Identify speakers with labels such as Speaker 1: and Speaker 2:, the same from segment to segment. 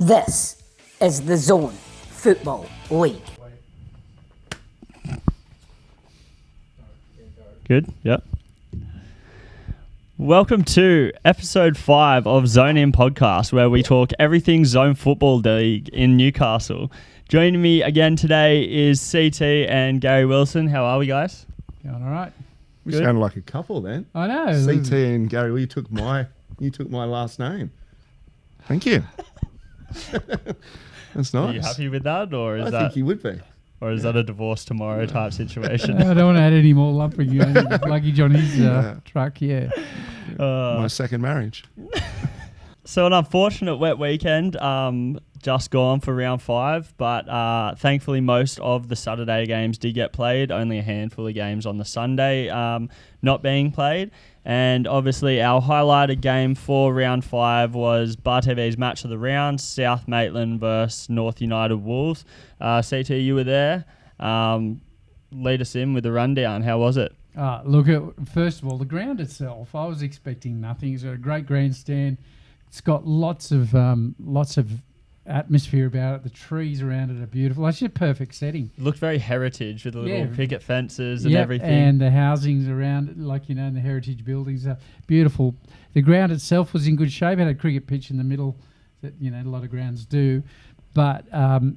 Speaker 1: This is the Zone Football League.
Speaker 2: Good, yep. Welcome to episode 5 of Zone In Podcast, where we talk everything Zone Football League in Newcastle. Joining me again today is CT and Gary Wilson. How are we, guys?
Speaker 3: Going all right.
Speaker 4: We
Speaker 2: Good.
Speaker 4: sounded like a couple then.
Speaker 3: I know.
Speaker 4: CT and Gary, well, you took my last name. Thank you. That's nice.
Speaker 2: Are you happy with that, or
Speaker 4: I think you would be.
Speaker 2: or is that a divorce tomorrow type situation?
Speaker 3: I don't want to add any more luggage on his truck. Yeah.
Speaker 4: My second marriage.
Speaker 2: So an unfortunate wet weekend, just gone for round 5, but thankfully most of the Saturday games did get played. Only a handful of games on the Sunday not being played. And obviously our highlighted game for round 5 was Bar TV's match of the round, South Maitland versus North United Wolves. CT, you were there. Lead us in with the rundown. How was it?
Speaker 3: First of all, the ground itself, I was expecting nothing. It's got a great grandstand. It's got lots of atmosphere about it. The trees around it are beautiful. It's just a perfect setting.
Speaker 2: It looked very heritage with the little picket fences and everything.
Speaker 3: And the housings around it, and the heritage buildings are beautiful. The ground itself was in good shape. It had a cricket pitch in the middle that, a lot of grounds do. But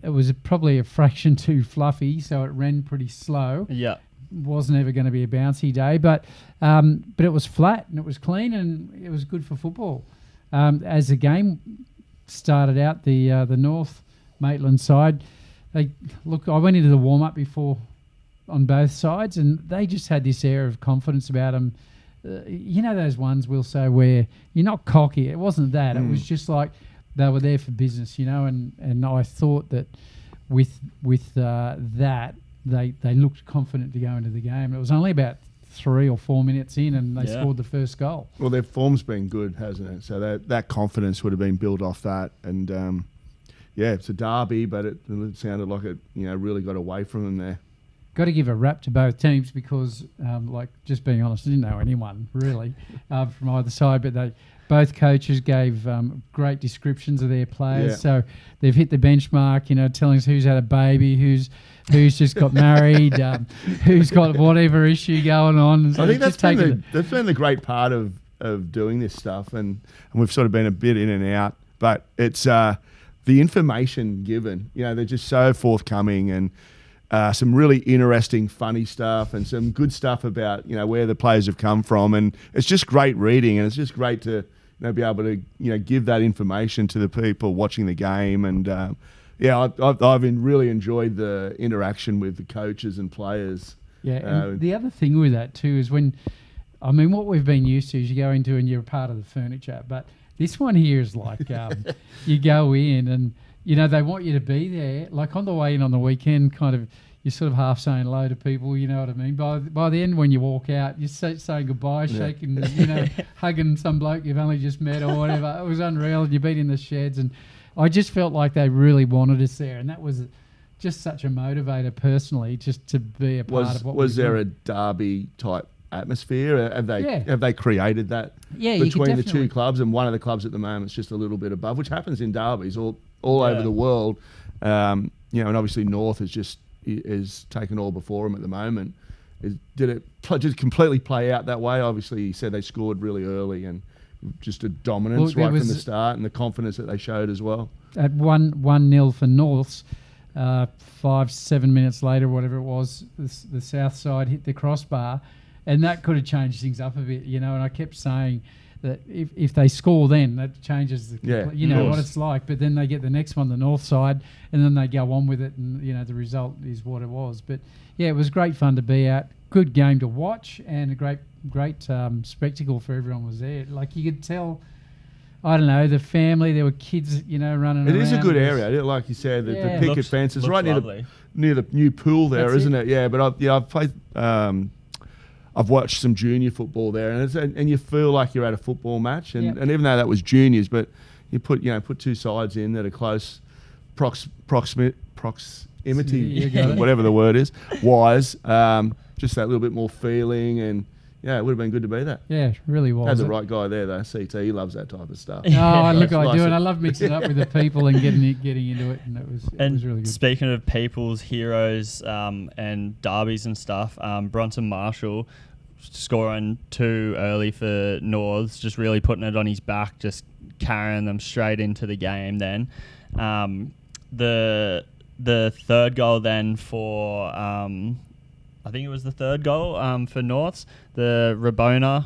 Speaker 3: it was probably a fraction too fluffy, so it ran pretty slow.
Speaker 2: Yeah.
Speaker 3: Wasn't ever going to be a bouncy day, but it was flat and it was clean and it was good for football. As the game started out, the North Maitland side, I went into the warm-up before on both sides, and they just had this air of confidence about them. Those ones, Wilso, where you're not cocky. It wasn't that. It was just like they were there for business, and I thought that with that, they looked confident to go into the game. It was only about 3 or 4 minutes in and they scored the first goal.
Speaker 4: Well, their form's been good, hasn't it? So that confidence would have been built off that. And, it's a derby, but it sounded like it, really got away from them there.
Speaker 3: Got to give a rap to both teams because, just being honest, I didn't know anyone really from either side, but both coaches gave great descriptions of their players.
Speaker 4: Yeah.
Speaker 3: So they've hit the benchmark, telling us who's had a baby, who's just got married, who's got whatever issue going on.
Speaker 4: I think that's been the great part of doing this stuff, and we've sort of been a bit in and out, but it's the information given. They're just so forthcoming, and some really interesting, funny stuff, and some good stuff about where the players have come from, and it's just great reading, and it's just great to be able to give that information to the people watching the game, and I've really enjoyed the interaction with the coaches and players.
Speaker 3: Yeah, and the other thing with that too is what we've been used to is you go into and you're a part of the furniture, but this one here is like you go in and they want you to be there. Like on the way in on the weekend, kind of you're sort of half saying hello to people, you know what I mean? By the end when you walk out, you're saying goodbye, shaking, hugging some bloke you've only just met or whatever. It was unreal. You've been in the sheds, and I just felt like they really wanted us there, and that was just such a motivator personally, just to be a part of what
Speaker 4: was there a derby type atmosphere? Have they created that
Speaker 3: between
Speaker 4: the two clubs, and one of the clubs at the moment is just a little bit above, which happens in derbies all over the world. And obviously North is taken all before them at the moment. Did it just completely play out that way? Obviously, he said they scored really early and just a dominance right from the start, and the confidence that they showed as well.
Speaker 3: At 1-0 for Norths, 5-7 minutes later, whatever it was, the south side hit the crossbar, and that could have changed things up a bit, and I kept saying that if they score then, that changes what it's like. But then they get the next one, the north side, and then they go on with it, and the result is what it was. But it was great fun to be at. Good game to watch, and a great spectacle for everyone was there. Like you could tell, I don't know, the family, there were kids, running around.
Speaker 4: It is a good area, like you said, the picket fences right near the new pool there, isn't it? Yeah, but I've played. I've watched some junior football there, and you feel like you're at a football match, and even though that was juniors, but you put two sides in that are close proximity, whatever the word is, wise, just that little bit more feeling, and Yeah, it would have been good to be that.
Speaker 3: Yeah, really was.
Speaker 4: Had the right guy there though. CT, he loves that type of stuff.
Speaker 3: Oh, look, I
Speaker 4: Nice.
Speaker 3: do, and I love mixing it up with the people and getting into it, and it was really good.
Speaker 2: Speaking of people's heroes and derbies and stuff, Bronson Marshall scoring 2 early for Norths, just really putting it on his back, just carrying them straight into the game. Then the third goal then for I think it was the third goal for Norths, the Rabona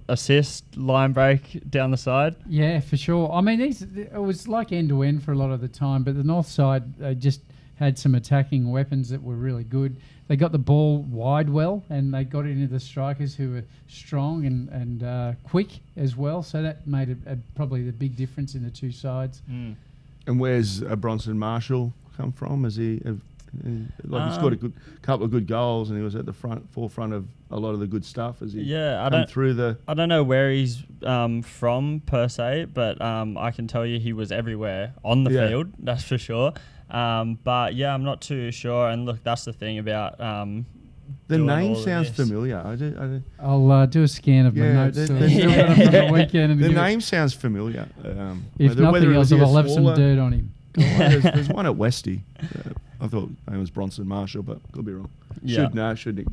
Speaker 2: assist, line break down the side.
Speaker 3: Yeah, for sure. I mean, it was like end-to-end for a lot of the time, but the North side, they just had some attacking weapons that were really good. They got the ball wide well, and they got it into the strikers who were strong and quick as well, so that made probably the big difference in the two sides.
Speaker 2: Mm.
Speaker 4: And where's Bronson Marshall come from? Is he... he scored a couple of good goals, and he was at the forefront of a lot of the good stuff as he
Speaker 2: I don't know where he's from per se, but I can tell you he was everywhere on the field, that's for sure. But yeah, I'm not too sure. And look, that's the thing about
Speaker 4: the name sounds familiar.
Speaker 3: I'll do a scan of my notes.
Speaker 4: The name sounds familiar.
Speaker 3: If nothing else, I'll have some dirt on him.
Speaker 4: There's one at Westy. I thought his name was Bronson Marshall, but could be wrong.
Speaker 2: Yeah.
Speaker 4: Shouldn't.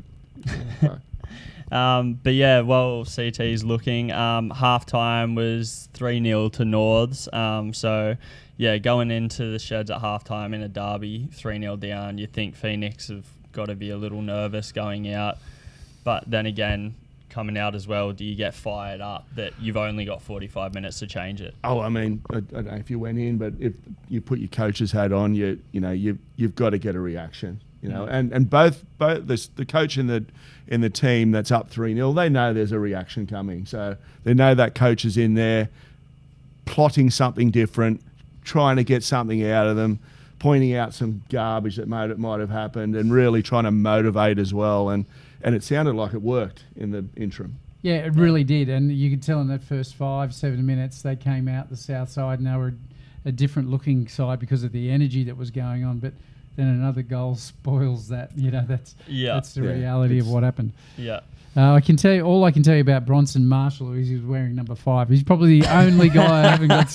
Speaker 2: But yeah, well, CT's looking. Half-time was 3-0 to Norths. So, yeah, going into the sheds at half-time in a derby, 3-0 down, you think Phoenix have got to be a little nervous going out. But then again, coming out as well, do you get fired up that you've only got 45 minutes to change it?
Speaker 4: Oh, I mean, I don't know if you went in, but if you put your coach's hat on, you've got to get a reaction. And both the coach and the team that's up 3-0, they know there's a reaction coming. So they know that coach is in there plotting something different, trying to get something out of them, pointing out some garbage that might have happened, and really trying to motivate as well. And it sounded like it worked in the interim.
Speaker 3: Yeah, it really did. And you could tell in that first 5-7 minutes they came out the south side and they were a different looking side because of the energy that was going on. But then another goal spoils that. That's the reality of what happened.
Speaker 2: Yeah.
Speaker 3: I can tell you about Bronson Marshall is he was wearing number 5. He's probably the only guy I haven't got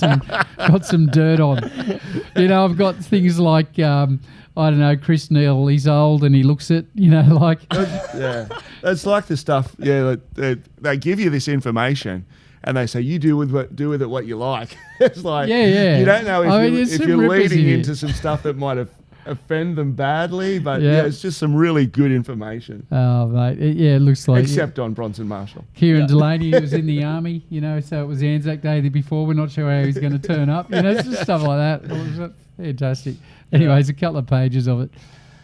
Speaker 3: some dirt on. I've got things like I don't know, Chris Neal. He's old and he looks it.
Speaker 4: It's like the stuff. Yeah, they give you this information and they say you do with it what you like. It's like you don't know if you're leading into some stuff that might offend them badly, but it's just some really good information.
Speaker 3: Oh, mate. It looks like...
Speaker 4: Except on Bronson Marshall.
Speaker 3: Kieran Delaney, who was in the army, so it was Anzac Day the before. We're not sure how he's going to turn up. It's just stuff like that. It was fantastic. Anyways, a couple of pages of it.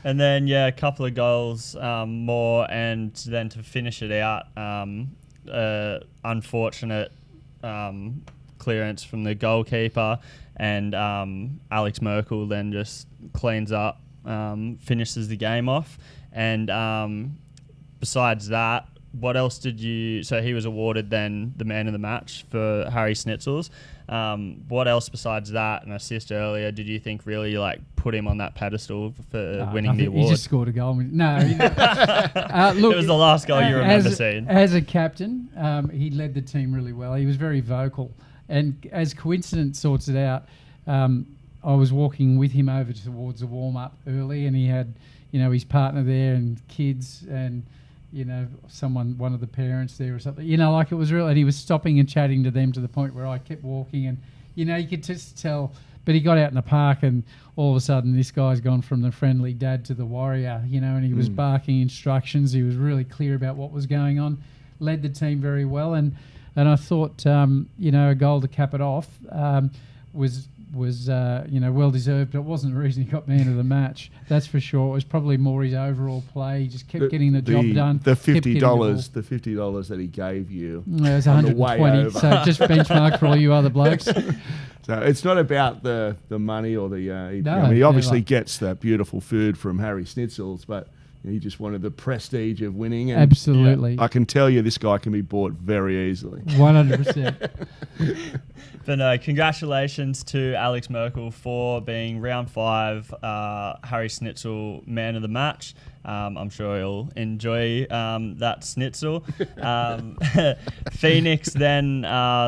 Speaker 2: And then, a couple of goals more, and then to finish it out, unfortunate clearance from the goalkeeper, and Alex Merkel then just cleans up, finishes the game off. And besides that, what else did you... So he was awarded then the man of the match for Harry Schnitzels. What else besides that, an assist earlier, did you think really put him on that pedestal for winning the award?
Speaker 3: He just scored a goal. No.
Speaker 2: Look, it was the last goal you remember seeing.
Speaker 3: As a captain, he led the team really well. He was very vocal. And as coincidence sorts it out, I was walking with him over towards the warm-up early, and he had, his partner there and kids and, one of the parents there or something. It was real. And he was stopping and chatting to them to the point where I kept walking, and, you could just tell. But he got out in the park, and all of a sudden this guy's gone from the friendly dad to the warrior, and he was barking instructions. He was really clear about what was going on, led the team very well. And I thought, a goal to cap it off was well deserved. But it wasn't the reason he got man of the match. That's for sure. It was probably more his overall play. He just kept getting the job done.
Speaker 4: The $50 that he gave you.
Speaker 3: It was 120. So just benchmark for all you other blokes.
Speaker 4: So it's not about the money or the. He obviously gets that beautiful food from Harry Schnitzels, but. He just wanted the prestige of winning. And
Speaker 3: absolutely.
Speaker 4: I can tell you this guy can be bought very easily.
Speaker 3: 100%.
Speaker 2: But no, congratulations to Alex Merkel for being round 5 Harry Schnitzel man of the match. I'm sure he'll enjoy that schnitzel. Phoenix then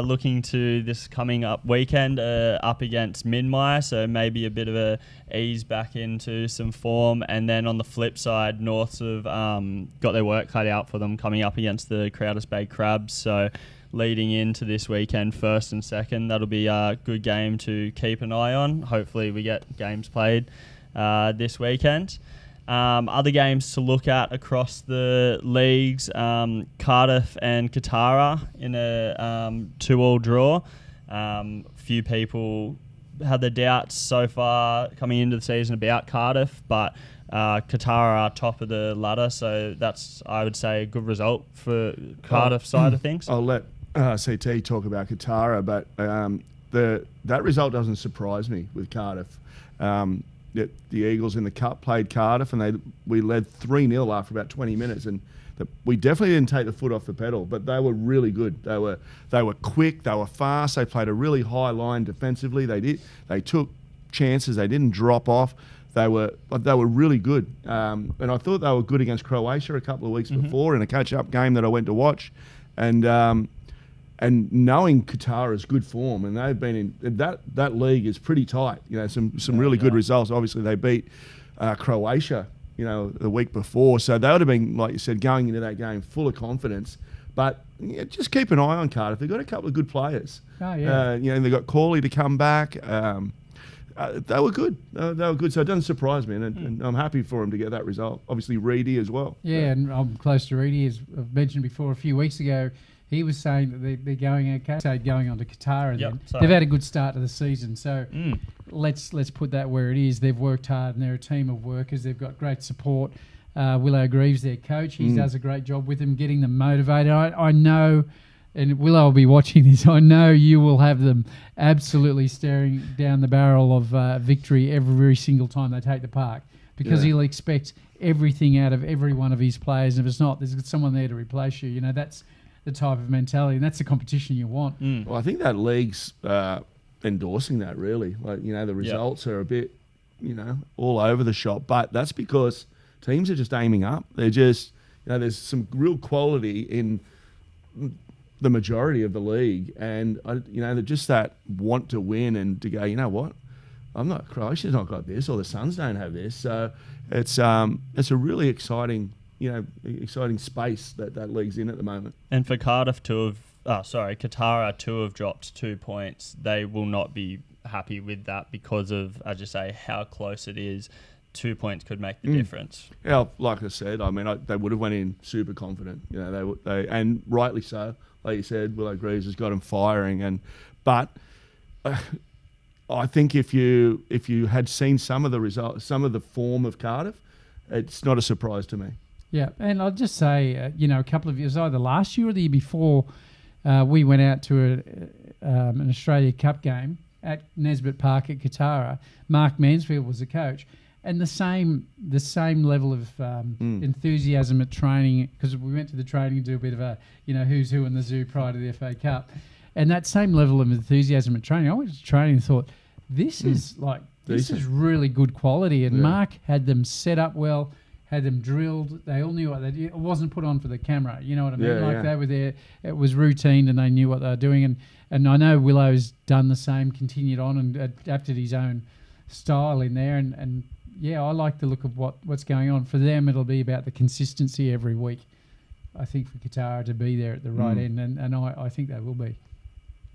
Speaker 2: looking to this coming up weekend up against Minmi, so maybe a bit of a ease back into some form. And then on the flip side, Norths have got their work cut out for them coming up against the Crowders Bay Crabs. So leading into this weekend, first and second, that'll be a good game to keep an eye on. Hopefully we get games played this weekend. Other games to look at across the leagues, Cardiff and Katara in a 2-2 draw. Few people had their doubts so far coming into the season about Cardiff, but Katara are top of the ladder, so that's, I would say, a good result for Cardiff side of things.
Speaker 4: I'll let CT talk about Katara, but that result doesn't surprise me with Cardiff. The Eagles in the Cup played Cardiff, and we led 3-0 after about 20 minutes, and we definitely didn't take the foot off the pedal. But they were really good. They were quick. They were fast. They played a really high line defensively. They took chances. They didn't drop off. They were really good. And I thought they were good against Croatia a couple of weeks before in a catch-up game that I went to watch, and knowing Katara's good form, and they've been in that league is pretty tight. You know, some really good results. Obviously, they beat Croatia, the week before, so they would have been, like you said, going into that game full of confidence. But just keep an eye on Cardiff. They've got a couple of good players.
Speaker 3: Oh yeah.
Speaker 4: They've got Corley to come back. They were good. They were good. So it doesn't surprise me, and I'm happy for them to get that result. Obviously, Reedy as well.
Speaker 3: Yeah, and I'm close to Reedy, as I've mentioned before a few weeks ago. He was saying that they're going okay. So going on to Qatar,
Speaker 2: Yep,
Speaker 3: then they've had a good start to the season. So let's put that where it is. They've worked hard, and they're a team of workers. They've got great support. Willow Greaves, their coach, he does a great job with them, getting them motivated. I know, and Willow will be watching this, I know you will have them absolutely staring down the barrel of victory every single time they take the park, because he'll expect everything out of every one of his players. And if it's not, there's someone there to replace you. That's the type of mentality, and that's the competition you want.
Speaker 4: Well, I think that league's endorsing that, really. Like, the results are a bit, all over the shop, but that's because teams are just aiming up. They're just, there's some real quality in the majority of the league, and they're just that want to win and to go, you know what, Croatia's not got this, or the Suns don't have this. So it's a really exciting space that league's in at the moment.
Speaker 2: And for Cardiff Katara to have dropped 2 points, they will not be happy with that because of, as you say, how close it is. 2 points could make the difference.
Speaker 4: Yeah, like I said, they would have went in super confident. They and rightly so. Like you said, Willow Greaves has got them firing, but I think if you had seen some of the results, some of the form of Cardiff, it's not a surprise to me.
Speaker 3: Yeah, and I'll just say, a couple of years, either last year or the year before, we went out to an Australia Cup game at Nesbitt Park at Katara. Mark Mansfield was the coach, and the same level of enthusiasm at training, because we went to the training to do a bit of a who's who in the zoo prior to the FA Cup, and that same level of enthusiasm at training. I went to training and thought, this is really good quality, and Mark had them set up well. Had them drilled. They all knew what they did. It wasn't put on for the camera. You know what I mean? They were there. It was routine, and they knew what they were doing. And I know Willow's done the same, continued on and adapted his own style in there. And I like the look of what's going on. For them, it'll be about the consistency every week. I think for Katara to be there at the right end, and I think they will be.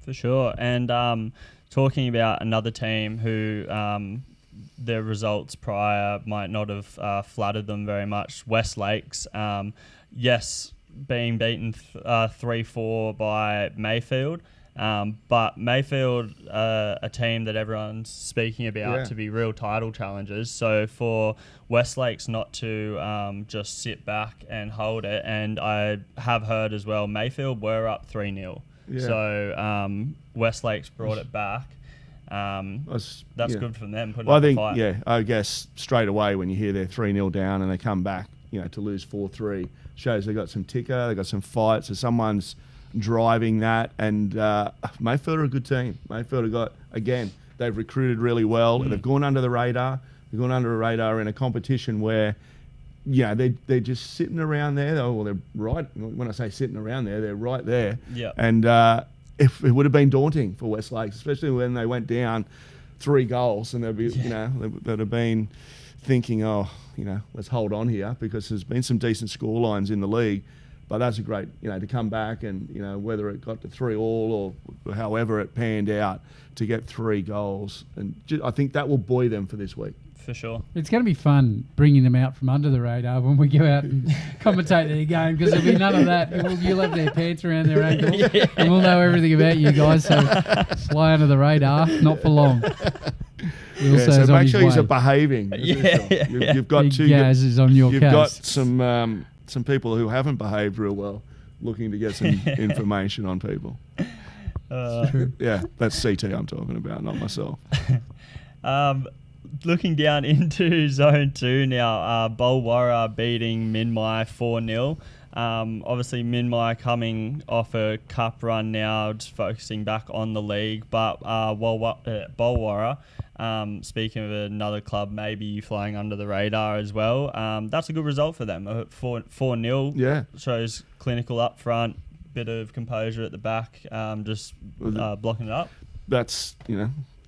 Speaker 2: For sure. And talking about another team who their results prior might not have flattered them very much, West Lakes, being beaten 3-4 by Mayfield, but Mayfield, a team that everyone's speaking about to be real title challengers. So for West Lakes not to just sit back and hold it, and I have heard as well, Mayfield were up 3-0. Yeah. So West Lakes brought it back. That's good from them.
Speaker 4: I guess straight away when you hear they're 3-0 down and they come back, to lose 4-3, shows they got some ticker, they got some fight, so someone's driving that. And Mayfield are a good team. Mayfield have got, again, they've recruited really well. They've gone under the radar. They've gone under the radar in a competition where yeah, they're just sitting around there. Well, they're right. When I say sitting around there, they're right there.
Speaker 2: Yeah.
Speaker 4: And if it would have been daunting for West Lakes, especially when they went down 3 goals, and they'd be, they'd have been thinking, let's hold on here, because there's been some decent score lines in the league. But that's a great, to come back and, whether it got to 3-3 or however it panned out, to get 3 goals. And I think that will buoy them for this week.
Speaker 2: For sure.
Speaker 3: It's going to be fun bringing them out from under the radar when we go out and commentate their game, because there'll be none of that. You'll have their pants around their ankles, and we'll know everything about you guys. So fly under the radar, not for long.
Speaker 4: So make sure you're behaving. You've got
Speaker 3: Big Gaz is on your
Speaker 4: You've
Speaker 3: case.
Speaker 4: got some people who haven't behaved real well, looking to get some information on people. Yeah, that's CT I'm talking about, not myself.
Speaker 2: Looking down into Zone 2 now, Bwara beating Minami 4-0. Obviously, Minami coming off a cup run now, just focusing back on the league. But Bwara, speaking of another club maybe flying under the radar as well, that's a good result for them. 4-0 shows clinical up front, bit of composure at the back, just blocking it up.
Speaker 4: That's,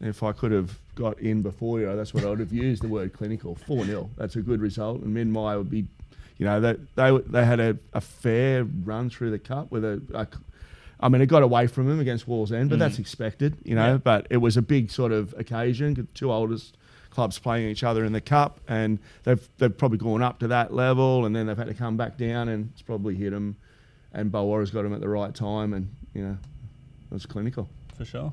Speaker 4: if I could have got in before you, that's what I would have used, the word clinical. 4-0, that's a good result. And Minami would be, they had a fair run through the cup with it got away from them against Wallsend, but that's expected, but it was a big sort of occasion. The 2 oldest clubs playing each other in the cup, and they've probably gone up to that level, and then they've had to come back down, and it's probably hit them, and Bwara's got them at the right time, and, it was clinical.
Speaker 2: For sure.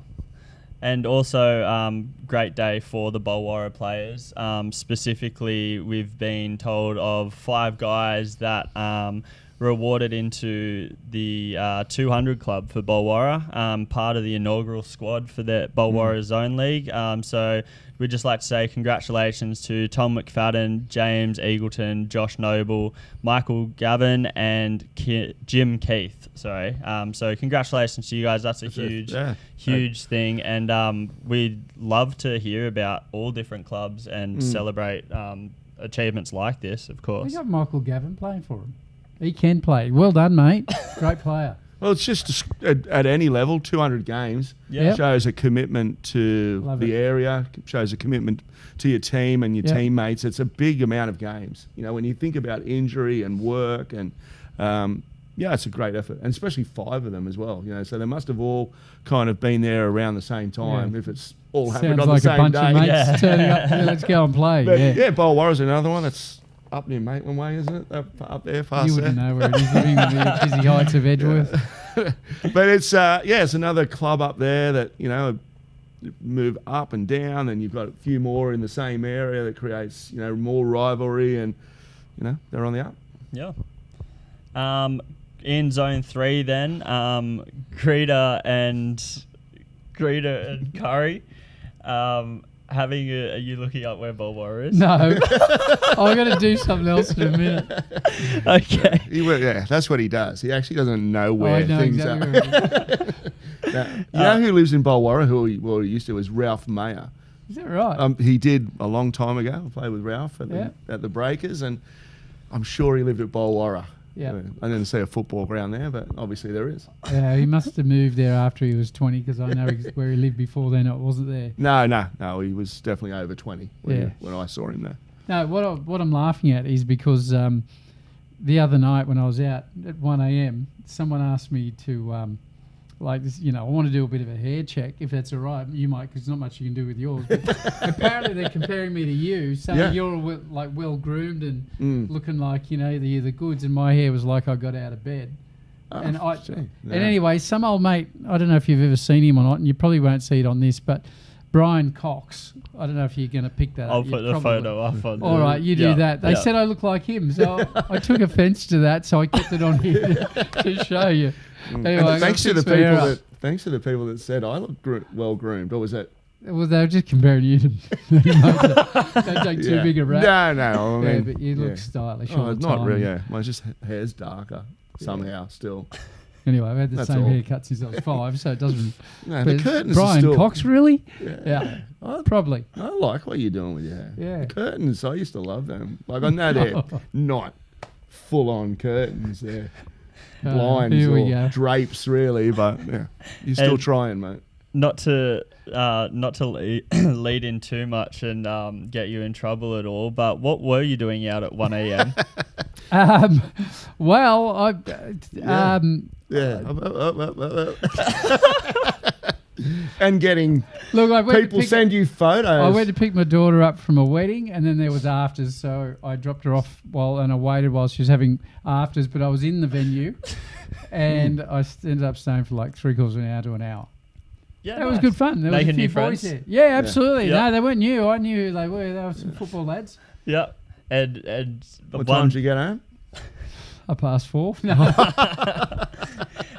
Speaker 2: And also, great day for the Bwara players. Specifically, we've been told of 5 guys that were awarded into the 200 club for Bwara, part of the inaugural squad for the Bwara Zone League. So we'd just like to say congratulations to Tom McFadden, James Eagleton, Josh Noble, Michael Gavin, and Jim Keith. So congratulations to you guys. That's a huge thing. And we'd love to hear about all different clubs and celebrate achievements like this, of course.
Speaker 3: We got Michael Gavin playing for him. He can play. Well done, mate. Great player.
Speaker 4: Well, it's just at any level, 200 games shows a commitment to the area, shows a commitment to your team and your teammates. It's a big amount of games. When you think about injury and work, and it's a great effort, and especially 5 of them as well. So they must have all kind of been there around the same time. If it's all happened on the same day.
Speaker 3: Sounds like a bunch of mates turning up. Let's go and play.
Speaker 4: But Bwara's another one that's up near Maitland Way, isn't it? Up there, far
Speaker 3: You
Speaker 4: south.
Speaker 3: wouldn't know where it is, living in the busy heights of Edgeworth.
Speaker 4: But it's it's another club up there that move up and down, and you've got a few more in the same area that creates more rivalry, and they're on the up.
Speaker 2: Yeah. In Zone 3 then, Greta and Curry. Are you looking up where Bwara is?
Speaker 3: No. I'm going to do something else in a minute.
Speaker 2: Okay.
Speaker 4: That's what he does. He actually doesn't know where things
Speaker 3: exactly
Speaker 4: are. Now, who lives in Bwara, who he used to, was Ralph Mayer.
Speaker 3: Is that right?
Speaker 4: He did a long time ago. I played with Ralph at the Breakers, and I'm sure he lived at Bwara.
Speaker 3: Yeah.
Speaker 4: I didn't see a football ground there, but obviously there is.
Speaker 3: Yeah, he must have moved there after he was 20, because I know where he lived before then. It wasn't there.
Speaker 4: No, he was definitely over 20 when I saw him there.
Speaker 3: No, what I'm laughing at is because the other night when I was out at 1 a.m, someone asked me to, I want to do a bit of a hair check, if that's all right. You might, because there's not much you can do with yours. But apparently they're comparing me to you, saying you're well groomed and looking like the goods, and my hair was like I got out of bed. And anyway, some old mate, I don't know if you've ever seen him or not, and you probably won't see it on this, but Brian Cox, I don't know if you're going to pick that up.
Speaker 2: I'll put the photo up on
Speaker 3: all right, you do that. They said I look like him, so I took offence to that, so I kept it on here to show you. Anyway,
Speaker 4: thanks to the people that said I look well groomed, or was that?
Speaker 3: Well, they were just comparing you to me. Don't take too big a rap.
Speaker 4: No. I mean,
Speaker 3: but you look stylish all the
Speaker 4: not
Speaker 3: time.
Speaker 4: really. Yeah, my hair's darker somehow still.
Speaker 3: Anyway, I've had the
Speaker 4: That's
Speaker 3: same
Speaker 4: all.
Speaker 3: haircut since I was 5, so it doesn't.
Speaker 4: No,
Speaker 3: but
Speaker 4: the curtains
Speaker 3: Brian
Speaker 4: are still...
Speaker 3: Cox, really?
Speaker 4: Yeah.
Speaker 3: Yeah, probably.
Speaker 4: I like what you're doing with your hair.
Speaker 3: Yeah.
Speaker 4: The curtains, I used to love them. Like, I know they're not full-on curtains. They're blinds
Speaker 3: here we
Speaker 4: or
Speaker 3: go.
Speaker 4: drapes, really. But, yeah, you're still trying, mate.
Speaker 2: Not to lead in too much and get you in trouble at all, but what were you doing out at 1 a.m.?
Speaker 3: Well, I.
Speaker 4: And getting
Speaker 3: Look, I went to
Speaker 4: people
Speaker 3: pick-
Speaker 4: send you photos.
Speaker 3: I went to pick my daughter up from a wedding, and then there was afters, so I dropped her off and I waited while she was having afters. But I was in the venue, and I ended up staying for like 3/4 of an hour to an hour.
Speaker 2: Yeah,
Speaker 3: That was good fun. There was a
Speaker 2: Making
Speaker 3: few
Speaker 2: new
Speaker 3: boys
Speaker 2: friends?
Speaker 3: there. Yeah, absolutely.
Speaker 2: Yeah.
Speaker 3: No, they weren't new. I knew who they were. They were some football lads.
Speaker 2: Yeah, and
Speaker 4: What time did you get home?
Speaker 3: 4:30. No.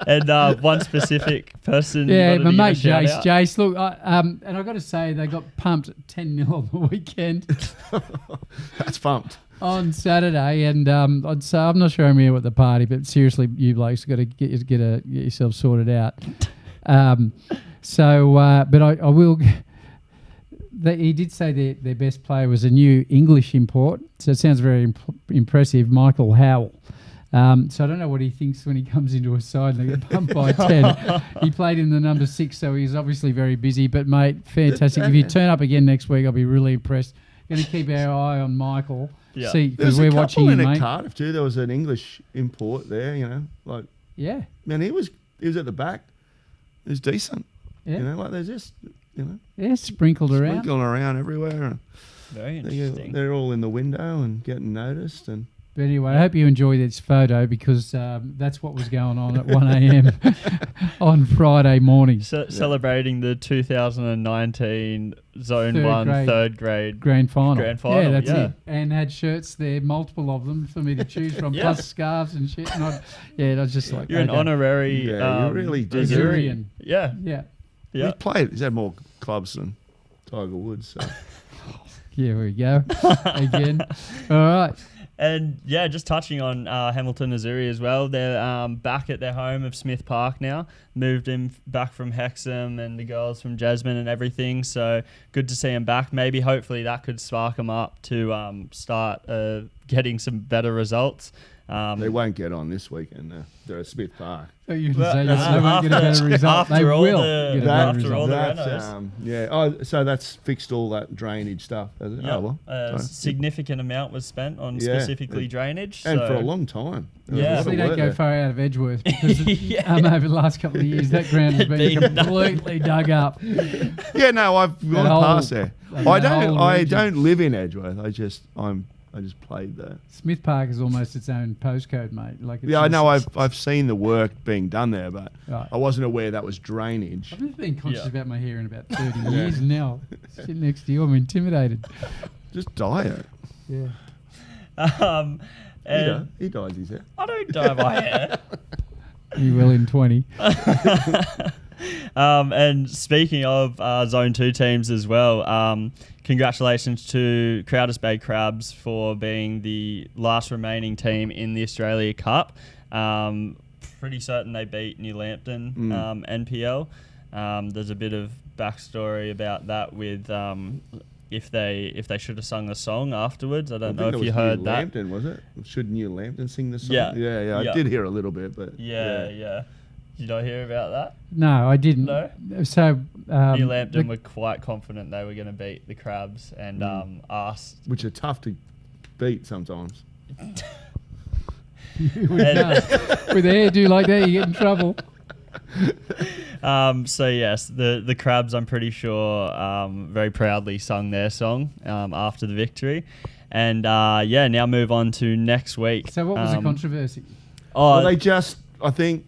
Speaker 2: and one specific person.
Speaker 3: Yeah,
Speaker 2: wanted
Speaker 3: my
Speaker 2: to give a
Speaker 3: mate
Speaker 2: shout
Speaker 3: Jace.
Speaker 2: out.
Speaker 3: Jace, look, and I got to say, they got pumped 10-0 on the weekend
Speaker 4: That's pumped.
Speaker 3: on Saturday, and I'd say I'm not sure I'm here at the party, but seriously, you blokes got to get yourself sorted out. But I will. He did say their best player was a new English import, so it sounds very impressive, Michael Howell. So I don't know what he thinks when he comes into a side and they get pumped by 10. He played in the number 6, so he's obviously very busy. But, mate, fantastic. If you turn up again next week, I'll be really impressed. Going to keep our eye on Michael.
Speaker 2: Yeah.
Speaker 3: See,
Speaker 4: There's
Speaker 3: because
Speaker 4: a
Speaker 3: we're
Speaker 4: couple
Speaker 3: watching him,
Speaker 4: in
Speaker 3: mate.
Speaker 4: Cardiff too. There was an English import there, like,
Speaker 3: Yeah,
Speaker 4: man, he was at the back. He was decent.
Speaker 3: yeah,
Speaker 4: Like they're just,
Speaker 3: yeah, sprinkled around.
Speaker 4: sprinkling around everywhere. And
Speaker 2: Very interesting.
Speaker 4: they're all in the window and getting noticed. And
Speaker 3: But anyway, I hope you enjoy this photo because that's what was going on at 1 a.m. on Friday morning.
Speaker 2: Celebrating the 2019 Zone
Speaker 3: Third
Speaker 2: 1
Speaker 3: grade.
Speaker 2: third grade.
Speaker 3: Grand final.
Speaker 2: Grand final,
Speaker 3: Yeah, that's
Speaker 2: yeah.
Speaker 3: it. And had shirts there, multiple of them for me to choose from,
Speaker 2: Yeah.
Speaker 3: plus scarves and shit. And I was just like,
Speaker 2: You're an
Speaker 3: okay.
Speaker 2: honorary.
Speaker 4: Yeah, you really do.
Speaker 3: Missourian.
Speaker 2: Yeah,
Speaker 3: Yeah.
Speaker 2: yeah.
Speaker 4: he's played. He's had more clubs than Tiger Woods. So.
Speaker 3: Here we go. Again. All right.
Speaker 2: And yeah, just touching on Hamilton, Missouri as well. They're back at their home of Smith Park now. Moved him back from Hexham and the girls from Jasmine and everything. So good to see him back. Maybe hopefully that could spark him up to start getting some better results.
Speaker 4: They won't get on this weekend. They're at Smith Park.
Speaker 3: So you
Speaker 2: Well,
Speaker 3: say they won't get a better result. They
Speaker 2: after all
Speaker 3: will
Speaker 2: the-
Speaker 3: get a better
Speaker 2: after
Speaker 3: result.
Speaker 2: all the
Speaker 4: That's,
Speaker 2: renos.
Speaker 4: yeah. Oh, so that's fixed all that drainage stuff. Has it?
Speaker 2: Yeah,
Speaker 4: Oh, well.
Speaker 2: a
Speaker 4: So-
Speaker 2: significant amount was spent on
Speaker 4: Yeah.
Speaker 2: specifically drainage.
Speaker 4: and
Speaker 2: so
Speaker 4: for a long time. There was
Speaker 2: Yeah.
Speaker 4: a lot of
Speaker 3: Hopefully they
Speaker 4: work
Speaker 3: go
Speaker 4: there.
Speaker 3: far out of Edgeworth because
Speaker 2: Yeah.
Speaker 3: over the last couple of years that ground has been
Speaker 2: Been
Speaker 3: completely dug up.
Speaker 4: Yeah, no, I've gone
Speaker 3: whole-
Speaker 4: past there.
Speaker 3: that whole
Speaker 4: I
Speaker 3: region.
Speaker 4: don't live in Edgeworth. I just played there.
Speaker 3: Smith Park is almost its own postcode, mate. Like it's
Speaker 4: Yeah, I know.
Speaker 3: just-
Speaker 4: I've seen the work being done there, but
Speaker 3: Right.
Speaker 4: I wasn't aware that was drainage.
Speaker 3: I've just been conscious
Speaker 2: Yeah.
Speaker 3: about my hair in about 30 years, and now sitting next to you, I'm intimidated.
Speaker 4: Just dye it.
Speaker 3: Yeah.
Speaker 2: And
Speaker 4: He dyes his hair.
Speaker 2: I don't dye my hair.
Speaker 3: You will in 20.
Speaker 2: And speaking of Zone 2 teams as well, congratulations to Crowders Bay Crabs for being the last remaining team in the Australia Cup. Pretty certain they beat New Lambton NPL. There's a bit of backstory about that with if they should have sung the song afterwards. I don't know if you heard
Speaker 4: New
Speaker 2: that.
Speaker 4: Lambton, was it? Should New Lambton sing the song?
Speaker 2: Yeah.
Speaker 4: Yeah. I
Speaker 2: Yeah.
Speaker 4: did hear a little bit, but
Speaker 2: Yeah. Did you not hear about that?
Speaker 3: No, I didn't.
Speaker 2: No?
Speaker 3: So,
Speaker 2: New Lambton were quite confident they were going to beat the Crabs and asked.
Speaker 4: which are tough to beat sometimes.
Speaker 3: with a hairdo like that, you get in trouble.
Speaker 2: So yes, the Crabs, I'm pretty sure, very proudly sung their song after the victory, and now move on to next week.
Speaker 3: So, what was the controversy?
Speaker 2: Oh,
Speaker 4: Well, I think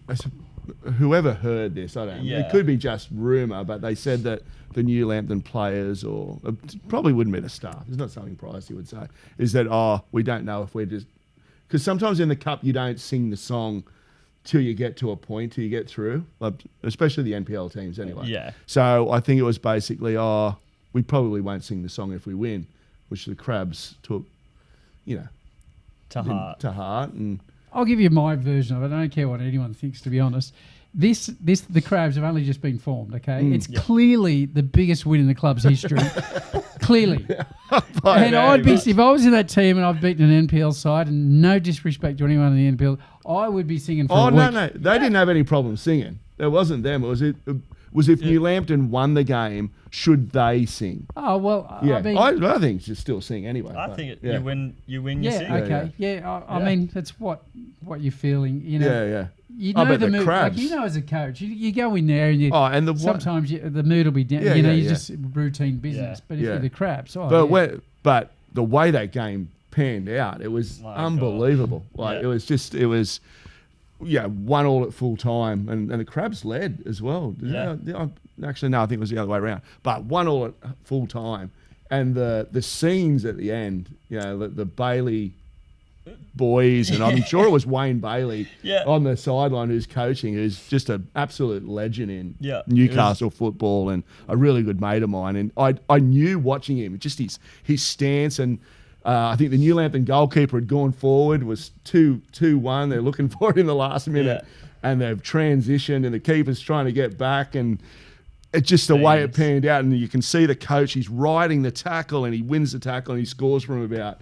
Speaker 4: whoever heard this, I don't know.
Speaker 2: Yeah.
Speaker 4: It could be just rumour, but they said that the New Lambton players, or probably wouldn't be the staff, it's not something Pricey would say, is that, we don't know if we're just... Because sometimes in the Cup you don't sing the song till you get to a point, till you get through, like, especially the NPL teams anyway.
Speaker 2: Yeah.
Speaker 4: So I think it was basically, we probably won't sing the song if we win, which the Crabs took,
Speaker 2: to heart.
Speaker 4: to heart, and
Speaker 3: I'll give you my version of it. I don't care what anyone thinks, to be honest. The Crabs have only just been formed, okay? It's clearly the biggest win in the club's history. Clearly. And I'd be, if I was in that team and I've beaten an NPL side, and no disrespect to anyone in the NPL, I would be singing for a week.
Speaker 4: No. They didn't have any problem singing. It wasn't them. It was if New Lambton won the game, should they sing?
Speaker 3: Oh, well,
Speaker 4: Yeah.
Speaker 3: I mean...
Speaker 4: I think you should still sing anyway.
Speaker 2: I think you win, you sing.
Speaker 3: Okay. I mean, that's what you're feeling, you know.
Speaker 4: Yeah.
Speaker 3: You know the mood.
Speaker 4: Crabs.
Speaker 3: Like, you know, as a coach, you go in there and you.
Speaker 4: Oh, and
Speaker 3: sometimes the mood will be down. You just routine business.
Speaker 4: Yeah.
Speaker 3: But if you're the Crabs,
Speaker 4: but the way that game panned out, it was unbelievable. Like it was 1-1 at full time, and the Crabs led as well.
Speaker 2: Yeah.
Speaker 4: Actually, no, I think it was the other way around. But 1-1 at full time, and the scenes at the end, the Bailey boys, and I'm sure it was Wayne Bailey on the sideline who's coaching, who's just an absolute legend in Newcastle football and a really good mate of mine. And I knew watching him, just his stance, and I think the New Lambton goalkeeper had gone forward, was 2-1. They're looking for it in the last minute, and they've transitioned, and the keeper's trying to get back, and it's just the way it panned out. And you can see the coach, he's riding the tackle, and he wins the tackle, and he scores from about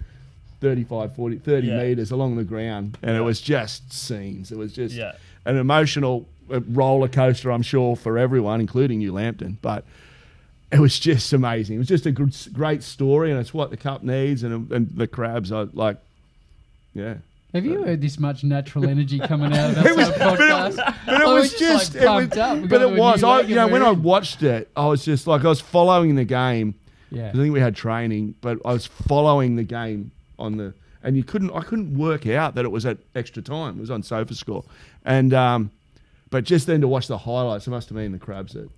Speaker 4: 35, 40, 30 metres along the ground. And it was just scenes. It was just an emotional roller coaster, I'm sure, for everyone, including New Lambton. But it was just amazing. It was just a great story, and it's what the Cup needs. And the Crabs are like,
Speaker 3: Have you heard this much natural energy coming out of us podcast?
Speaker 4: But it was just,
Speaker 3: pumped up.
Speaker 4: But it was. When I watched it, I was just like, I was following the game.
Speaker 3: Yeah.
Speaker 4: I think we had training, but I was following the game and I couldn't work out that it was at extra time. It was on SofaScore, and but just then to watch the highlights, it must have been the Crabs that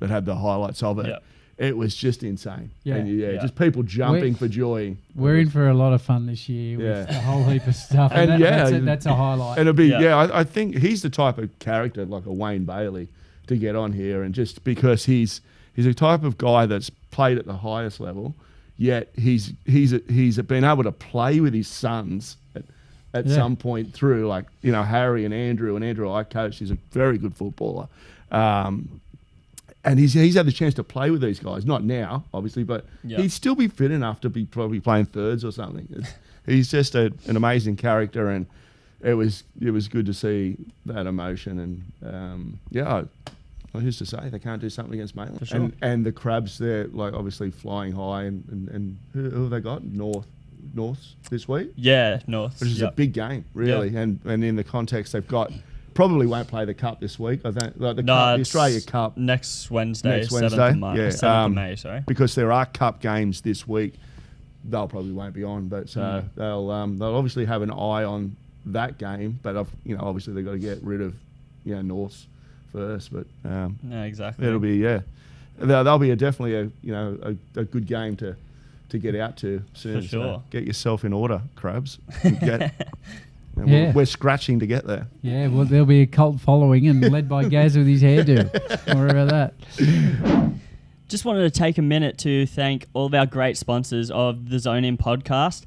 Speaker 4: had the highlights of it. It was just insane.
Speaker 3: Yeah.
Speaker 4: And just people jumping for joy.
Speaker 3: We're in for a lot of fun this year with a whole heap of stuff. And that's a highlight.
Speaker 4: And it'll be I think he's the type of character like a Wayne Bailey to get on here, and just because he's a type of guy that's played at the highest level. Yet he's been able to play with his sons at some point through, like Harry and Andrew I coached. He's a very good footballer, and he's had the chance to play with these guys. Not now, obviously, but he'd still be fit enough to be probably playing thirds or something. He's just an amazing character, and it was good to see that emotion. And who's to say they can't do something against Maitland?
Speaker 2: Sure.
Speaker 4: And the Crabs, they're like obviously flying high, and who have they got? North this week?
Speaker 2: Yeah, North.
Speaker 4: Which is a big game, really. And in the context they've got, probably won't play the Cup this week. I think the Australia Cup
Speaker 2: next Wednesday, 7th of May. 7th of May, sorry.
Speaker 4: Because there are Cup games this week, they'll probably won't be on, but they'll obviously have an eye on that game. But obviously they've got to get rid of North's first, but
Speaker 2: exactly.
Speaker 4: It'll be there'll be definitely a good game to get out to soon.
Speaker 2: For sure.
Speaker 4: So get yourself in order, Crabs. We're scratching to get there.
Speaker 3: Yeah, well, there'll be a cult following and led by Gaz with his hairdo. Don't worry about that.
Speaker 2: Just wanted to take a minute to thank all of our great sponsors of the Zone In podcast.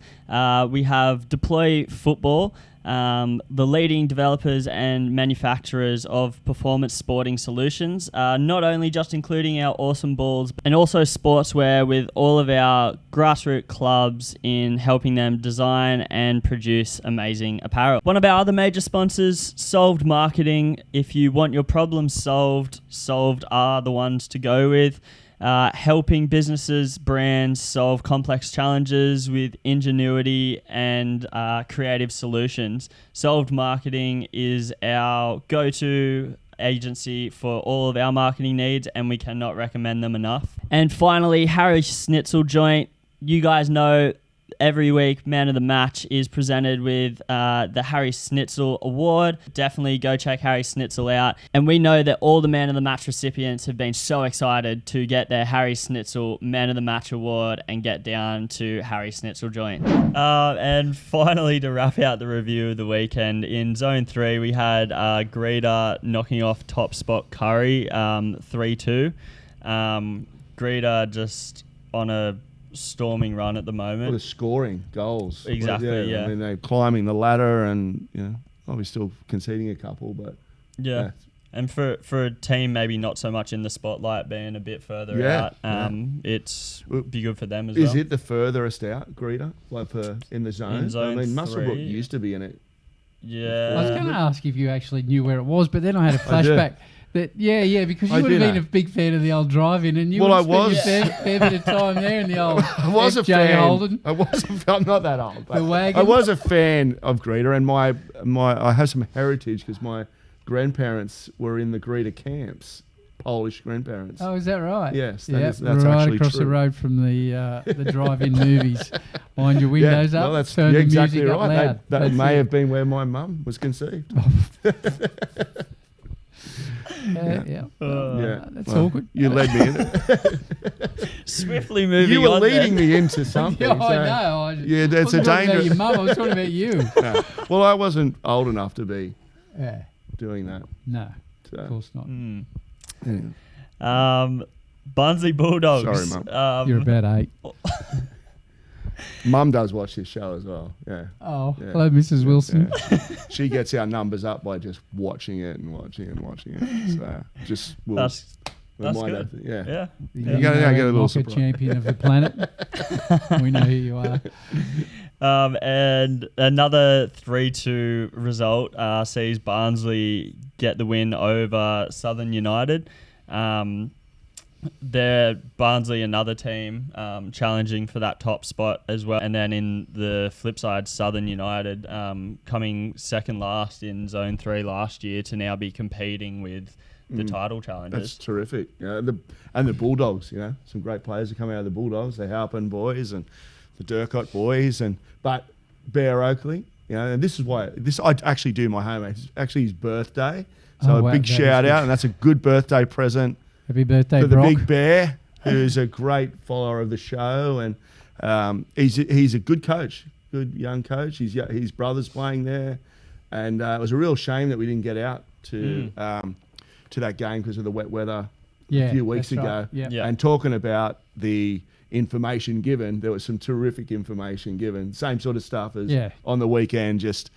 Speaker 2: We have Deploy Football, the leading developers and manufacturers of performance sporting solutions, not only just including our awesome balls, and also sportswear with all of our grassroots clubs in helping them design and produce amazing apparel. One of our other major sponsors, Solved Marketing. If you want your problems solved are the ones to go with. Helping businesses, brands solve complex challenges with ingenuity and creative solutions. Solved Marketing is our go-to agency for all of our marketing needs, and we cannot recommend them enough. And finally, Harry Schnitzel Joint. You guys know every week, Man of the Match is presented with the Harry Schnitzel Award. Definitely go check Harry Schnitzel out. And we know that all the Man of the Match recipients have been so excited to get their Harry Schnitzel Man of the Match Award and get down to Harry Schnitzel Joint. And finally, to wrap out the review of the weekend, in Zone 3, we had Greeter knocking off Top Spot Curry 3-2. Greeter just on a storming run at the
Speaker 4: Well,
Speaker 2: moment.
Speaker 4: they're scoring goals.
Speaker 2: Exactly, yeah.
Speaker 4: I mean, they're climbing the ladder and, obviously still conceding a couple, but...
Speaker 2: Yeah. And for a team maybe not so much in the spotlight, being a bit further out, it's be good for them as well.
Speaker 4: Is it the furthest out, Greta, like in the zone?
Speaker 2: In zone
Speaker 4: I mean, Muswellbrook
Speaker 2: 3.
Speaker 4: used to be in it.
Speaker 2: Yeah.
Speaker 3: I was going to ask if you actually knew where it was, but then I had a
Speaker 4: I do.
Speaker 3: flashback. Because
Speaker 4: I
Speaker 3: you would have
Speaker 4: do
Speaker 3: been
Speaker 4: know.
Speaker 3: a big fan of the old drive-in, and you
Speaker 4: Well,
Speaker 3: would have spent
Speaker 4: I
Speaker 3: your fair bit of time there in the old
Speaker 4: I was a
Speaker 3: FJ
Speaker 4: fan.
Speaker 3: Holden.
Speaker 4: I'm not that old. But
Speaker 3: The wagon.
Speaker 4: I was a fan of Greta, and my I have some heritage because my grandparents were in the Greta camps, Polish grandparents.
Speaker 3: Oh, is that right?
Speaker 4: Yes,
Speaker 3: Yep,
Speaker 4: that's
Speaker 3: right
Speaker 4: actually
Speaker 3: across
Speaker 4: true.
Speaker 3: the road from the drive-in movies. Wind your windows up,
Speaker 4: well, that's
Speaker 3: turn the
Speaker 4: exactly
Speaker 3: music
Speaker 4: right.
Speaker 3: up loud.
Speaker 4: That
Speaker 3: That's
Speaker 4: may
Speaker 3: it.
Speaker 4: have been where my mum was conceived.
Speaker 3: Yeah. That's awkward.
Speaker 4: You led me in it.
Speaker 2: Swiftly moving
Speaker 4: You were
Speaker 2: on
Speaker 4: leading
Speaker 2: then.
Speaker 4: me into something.
Speaker 3: Yeah, I
Speaker 4: so-
Speaker 3: know.
Speaker 4: Yeah, that's
Speaker 3: I
Speaker 4: a
Speaker 3: wasn't talking about
Speaker 4: danger.
Speaker 3: your mum. I was talking about you.
Speaker 4: No. Well, I wasn't old enough to be
Speaker 3: Yeah.
Speaker 4: doing that.
Speaker 3: No,
Speaker 4: So.
Speaker 3: of course not.
Speaker 4: Anyway.
Speaker 2: Barnsley Bulldogs.
Speaker 4: Sorry, Mum.
Speaker 3: You're about 8.
Speaker 4: Mum does watch this show as well. Yeah.
Speaker 3: Oh,
Speaker 4: Yeah.
Speaker 3: hello, Mrs. Wilson.
Speaker 4: Yeah. She gets our numbers up by just watching it and watching it and watching it. So just we'll,
Speaker 2: That's
Speaker 4: we
Speaker 2: that's
Speaker 4: might
Speaker 2: good.
Speaker 4: have to- yeah.
Speaker 2: Yeah.
Speaker 3: The
Speaker 4: You gotta- yeah, get a little
Speaker 3: Mocker
Speaker 4: surprise.
Speaker 3: champion of the planet. We know who you are.
Speaker 2: And another 3-2 result sees Barnsley get the win over Southern United. They're Barnsley, another team challenging for that top spot as well. And then in the flip side, Southern United coming second last in Zone 3 last year to now be competing with the title
Speaker 4: That's
Speaker 2: challengers.
Speaker 4: terrific. And the Bulldogs, some great players have come out of the Bulldogs, the Halpin boys and the Durcott boys, but Bear Oakley, and this is why I actually do my homework. It's actually his birthday, so
Speaker 3: Oh, wow,
Speaker 4: a big
Speaker 3: that is
Speaker 4: shout
Speaker 3: good.
Speaker 4: out, and that's a good birthday present
Speaker 3: Happy birthday,
Speaker 4: for the
Speaker 3: Brock.
Speaker 4: Big Bear, who's a great follower of the show, and he's a good coach, good young coach. His brother's playing there, and it was a real shame that we didn't get out to that game because of the wet weather a few weeks
Speaker 3: that's
Speaker 4: ago.
Speaker 3: right. Yeah.
Speaker 2: Yeah.
Speaker 4: And talking about the information given, there was some terrific information given. Same sort of stuff as on the weekend, just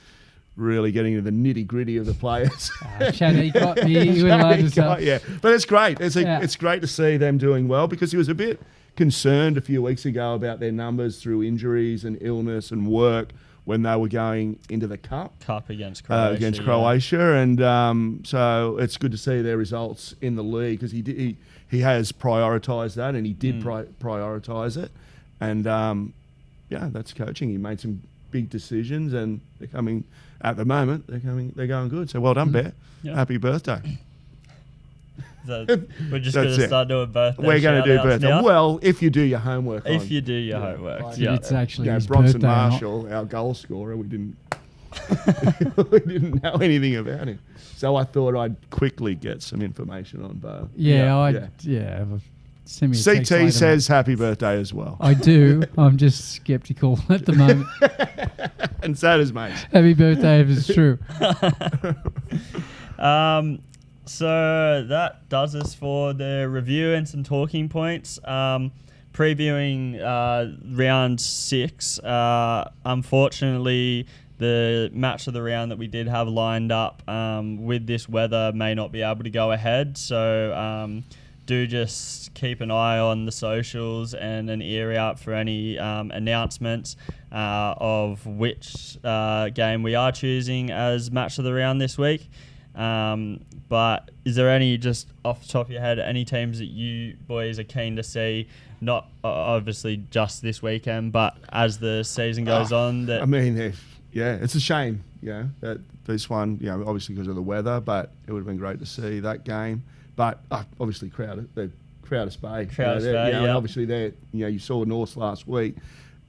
Speaker 4: really getting into the nitty gritty of the players.
Speaker 3: Chad Ecott, he would have loved himself.
Speaker 4: Yeah, but it's great.
Speaker 3: Yeah.
Speaker 4: It's great to see them doing well because he was a bit concerned a few weeks ago about their numbers through injuries and illness and work when they were going into the cup.
Speaker 2: Against Croatia.
Speaker 4: Against Croatia, and so it's good to see their results in the league because he has prioritised that, and he did prioritise it, and that's coaching. He made some big decisions, and they're coming at the moment. They're going good. So well done, Bear.
Speaker 2: Yeah.
Speaker 4: Happy birthday.
Speaker 2: So we're just
Speaker 4: That's
Speaker 2: going to
Speaker 4: it.
Speaker 2: start doing birthday.
Speaker 4: We're going to do
Speaker 2: shout-outs
Speaker 4: birthday.
Speaker 2: now.
Speaker 4: Well, if you do your homework.
Speaker 2: If you do your homework,
Speaker 3: Yeah. It's actually his
Speaker 4: Bronson
Speaker 3: birthday.
Speaker 4: Marshall, our goal scorer, we didn't we didn't know anything about him. So I thought I'd quickly get some information on Bo.
Speaker 3: Send me a text later,
Speaker 4: CT says happy birthday as well.
Speaker 3: I do. I'm just skeptical at the moment.
Speaker 4: And so does mate.
Speaker 3: Happy birthday if it's true.
Speaker 2: So that does us for the review and some talking points. Previewing round 6. Unfortunately, the match of the round that we did have lined up with this weather may not be able to go ahead. So do just keep an eye on the socials and an ear out for any announcements of which game we are choosing as match of the round this week. But is there any, just off the top of your head, any teams that you boys are keen to see, not obviously just this weekend, but as the season goes on? That
Speaker 4: I mean, it's a shame, that this one, obviously because of the weather, but it would have been great to see that game. But obviously the Crowders Bay.
Speaker 2: Crowders Bay,
Speaker 4: and
Speaker 2: yeah.
Speaker 4: obviously you saw North last week,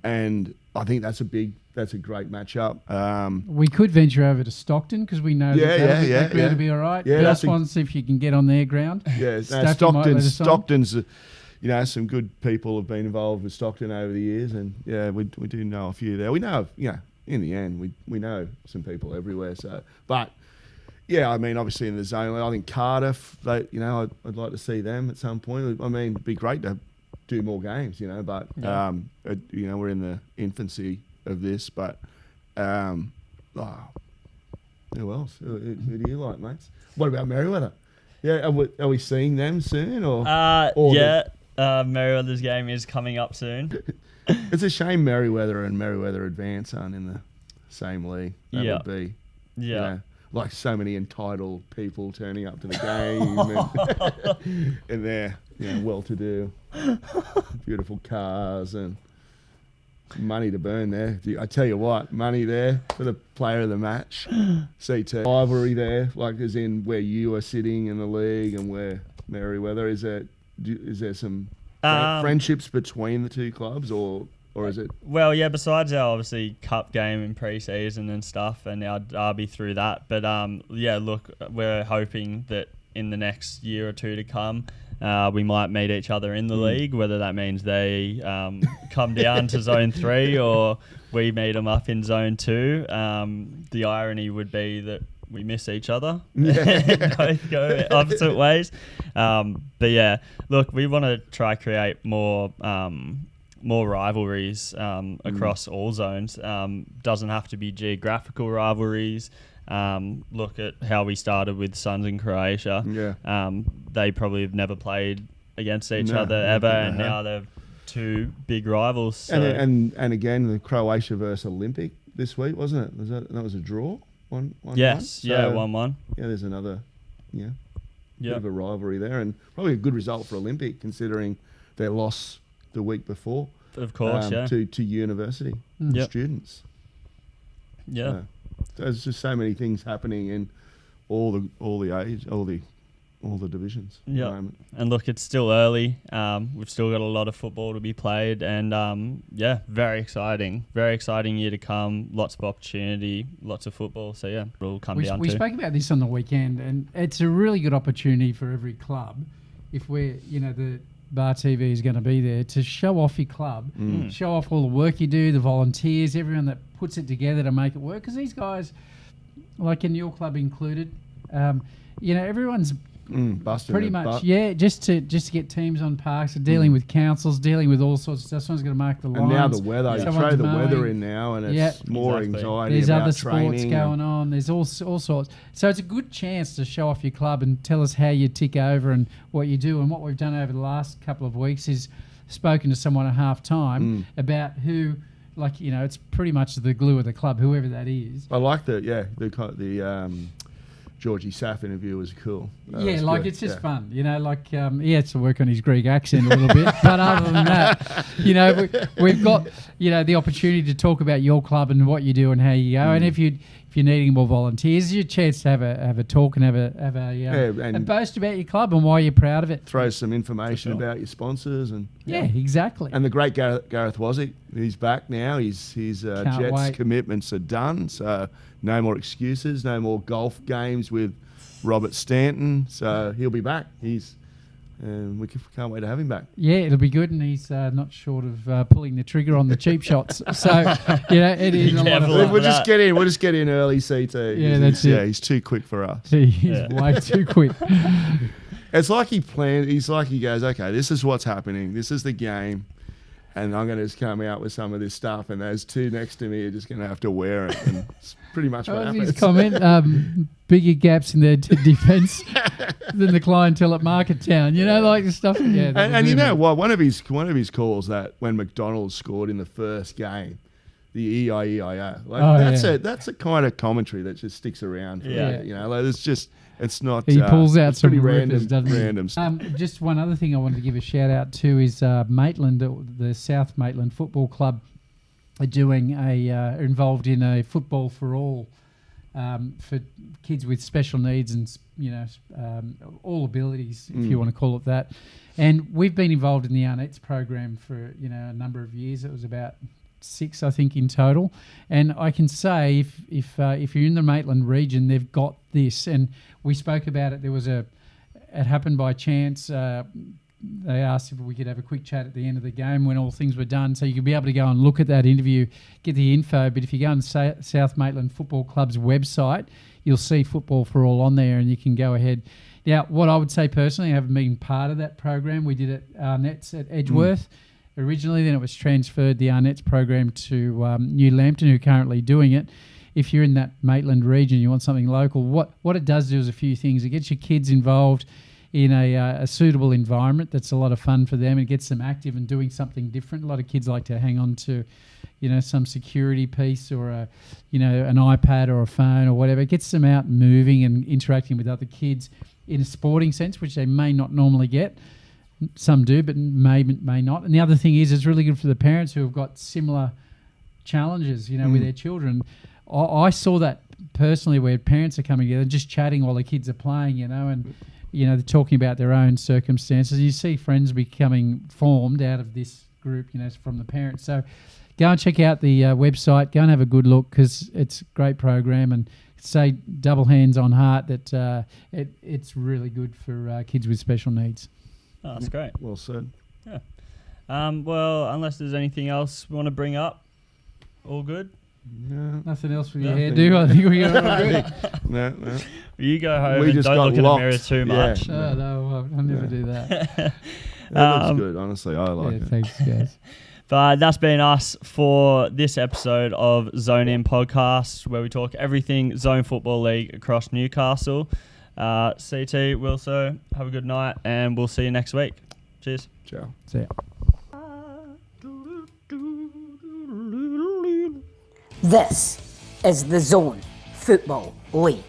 Speaker 4: and I think that's a great matchup.
Speaker 3: We could venture over to Stockton because we know that ground will be all right.
Speaker 4: Yeah,
Speaker 3: Just want to see if you can get on their ground.
Speaker 4: Yeah,
Speaker 3: Staffy might let us on.
Speaker 4: Stockton's, some good people have been involved with Stockton over the years, and we do know a few there. We know, in the end, we know some people everywhere. So, but yeah, I mean, obviously in the zone, I think Cardiff, I'd like to see them at some point. I mean, it'd be great to do more games, but, we're in the infancy of this, but, who else? Who do you like, mates? What about Merriweather? Yeah, are we seeing them soon?
Speaker 2: Merriweather's game is coming up soon.
Speaker 4: It's a shame Merriweather and Merriweather Advance aren't in the same league. That would be, like so many entitled people turning up to the game and they're well-to-do, beautiful cars and money to burn there. I tell you what, money there for the player of the match. CT rivalry there, like as in where you are sitting in the league and where Merriweather is. Is there some friendships between the two clubs, or is it?
Speaker 2: Well, yeah. Besides our obviously cup game in pre-season and stuff, and our derby through that, but look, we're hoping that in the next year or two to come, we might meet each other in the league, whether that means they come down to Zone 3 or we meet them up in Zone 2. The irony would be that we miss each other and both go opposite ways. But yeah, look, we want to try create more rivalries across all zones. Doesn't have to be geographical rivalries. Look at how we started with Suns in Croatia. They probably have never played against each other ever, and now they're two big rivals. So.
Speaker 4: And again, the Croatia versus Olympic this week, wasn't it? That was a draw? 1-1?
Speaker 2: Yes,
Speaker 4: so,
Speaker 2: 1-1.
Speaker 4: Yeah, there's another bit of a rivalry there, and probably a good result for Olympic considering their loss the week before.
Speaker 2: Of course,
Speaker 4: to university students.
Speaker 2: Yeah.
Speaker 4: There's just so many things happening in all the divisions. At the moment.
Speaker 2: And look, it's still early. We've still got a lot of football to be played, and very exciting year to come. Lots of opportunity, lots of football. So it'll come down.
Speaker 3: We spoke about this on the weekend, and it's a really good opportunity for every club. If we're, the Bar TV is going to be there to show off your club, show off all the work you do, the volunteers, everyone that puts it together to make it work. Because these guys, like in your club included, everyone's
Speaker 4: busting
Speaker 3: pretty much just to get teams on parks, dealing with councils, dealing with all sorts of stuff. Someone's going to mark the lines.
Speaker 4: And now the weather, you throw the weather in now, and it's more anxiety.
Speaker 3: There's
Speaker 4: about
Speaker 3: other
Speaker 4: training
Speaker 3: sports going on. There's all sorts. So it's a good chance to show off your club and tell us how you tick over and what you do. And what we've done over the last couple of weeks is spoken to someone at half time about who. It's pretty much the glue of the club, whoever that is.
Speaker 4: I like the Georgie Saff interview was cool.
Speaker 3: It's just fun. He had to work on his Greek accent a little bit. But other than that, we've got, the opportunity to talk about your club and what you do and how you go. And if you're needing more volunteers, it's your chance to have a talk and and boast about your club and why you're proud of it.
Speaker 4: Throw some information about your sponsors and
Speaker 3: exactly.
Speaker 4: And the great Gareth Wozniak, he's back now. His Jets commitments are done, so no more excuses, no more golf games with Robert Stanton. So he'll be back. We can't wait to have him back.
Speaker 3: Yeah, it'll be good, and he's not short of pulling the trigger on the cheap shots. So it is a lot of fun.
Speaker 4: We'll just get in early, CT.
Speaker 3: Yeah, that's it.
Speaker 4: Yeah, he's too quick for us.
Speaker 3: He's way too quick.
Speaker 4: It's like he planned. He's like he goes, okay, this is what's happening. This is the game. And I'm going to just come out with some of this stuff, and those two next to me are just going to have to wear it. And it's pretty much what happens.
Speaker 3: His comment, bigger gaps in their defence than the clientele at Market Town. The stuff. Yeah,
Speaker 4: and you know what? One of his calls that when McDonald's scored in the first game, the EIEIO. That's a kind of commentary that just sticks around. It's just. It's not.
Speaker 3: He pulls out some
Speaker 4: random,
Speaker 3: random stuff. Just one other thing I wanted to give a shout out to is Maitland, the South Maitland Football Club, are involved in a football for all for kids with special needs and all abilities, if you want to call it that. And we've been involved in the Arnett's program for a number of years. It was about 6, I think, in total. And I can say if you're in the Maitland region, they've got this. And we spoke about it. It happened by chance. They asked if we could have a quick chat at the end of the game when all things were done. So you could be able to go and look at that interview, get the info. But if you go on South Maitland Football Club's website, you'll see Football for All on there, and you can go ahead. Now, what I would say personally, I haven't been part of that program. We did it Arnett's at Edgeworth originally, then it was transferred, the Arnett's program, to New Lambton, who are currently doing it. If you're in that Maitland region, you want something local, what it does do is a few things. It gets your kids involved in a suitable environment that's a lot of fun for them. It gets them active and doing something different. A lot of kids like to hang on to, some security piece or an iPad or a phone or whatever. It gets them out moving and interacting with other kids in a sporting sense, which they may not normally get. Some do, but may not. And the other thing is, it's really good for the parents who have got similar challenges, with their children. I saw that personally, where parents are coming together, just chatting while the kids are playing, and they're talking about their own circumstances. You see friends becoming formed out of this group, from the parents. So go and check out the website. Go and have a good look, because it's a great program, and say double hands on heart that it's really good for kids with special needs.
Speaker 2: Oh, that's great.
Speaker 4: Well said.
Speaker 2: Yeah. Well, unless there's anything else we want to bring up, all good?
Speaker 4: No.
Speaker 3: Nothing else with your hair, do you? I think we got all good.
Speaker 4: No.
Speaker 2: You go home
Speaker 4: We
Speaker 2: and
Speaker 4: just
Speaker 2: don't
Speaker 4: got
Speaker 2: look in the
Speaker 4: locked.
Speaker 2: mirror too
Speaker 4: Yeah.
Speaker 2: much.
Speaker 3: Oh, no, I'll never do that.
Speaker 4: That looks good, honestly. I like it.
Speaker 3: Thanks, guys.
Speaker 2: But that's been us for this episode of Zone In Podcast, where we talk everything Zone Football League across Newcastle. CT, Wilso, have a good night, and we'll see you next week. Cheers.
Speaker 4: Ciao.
Speaker 3: See ya.
Speaker 1: This is the Zone Football League.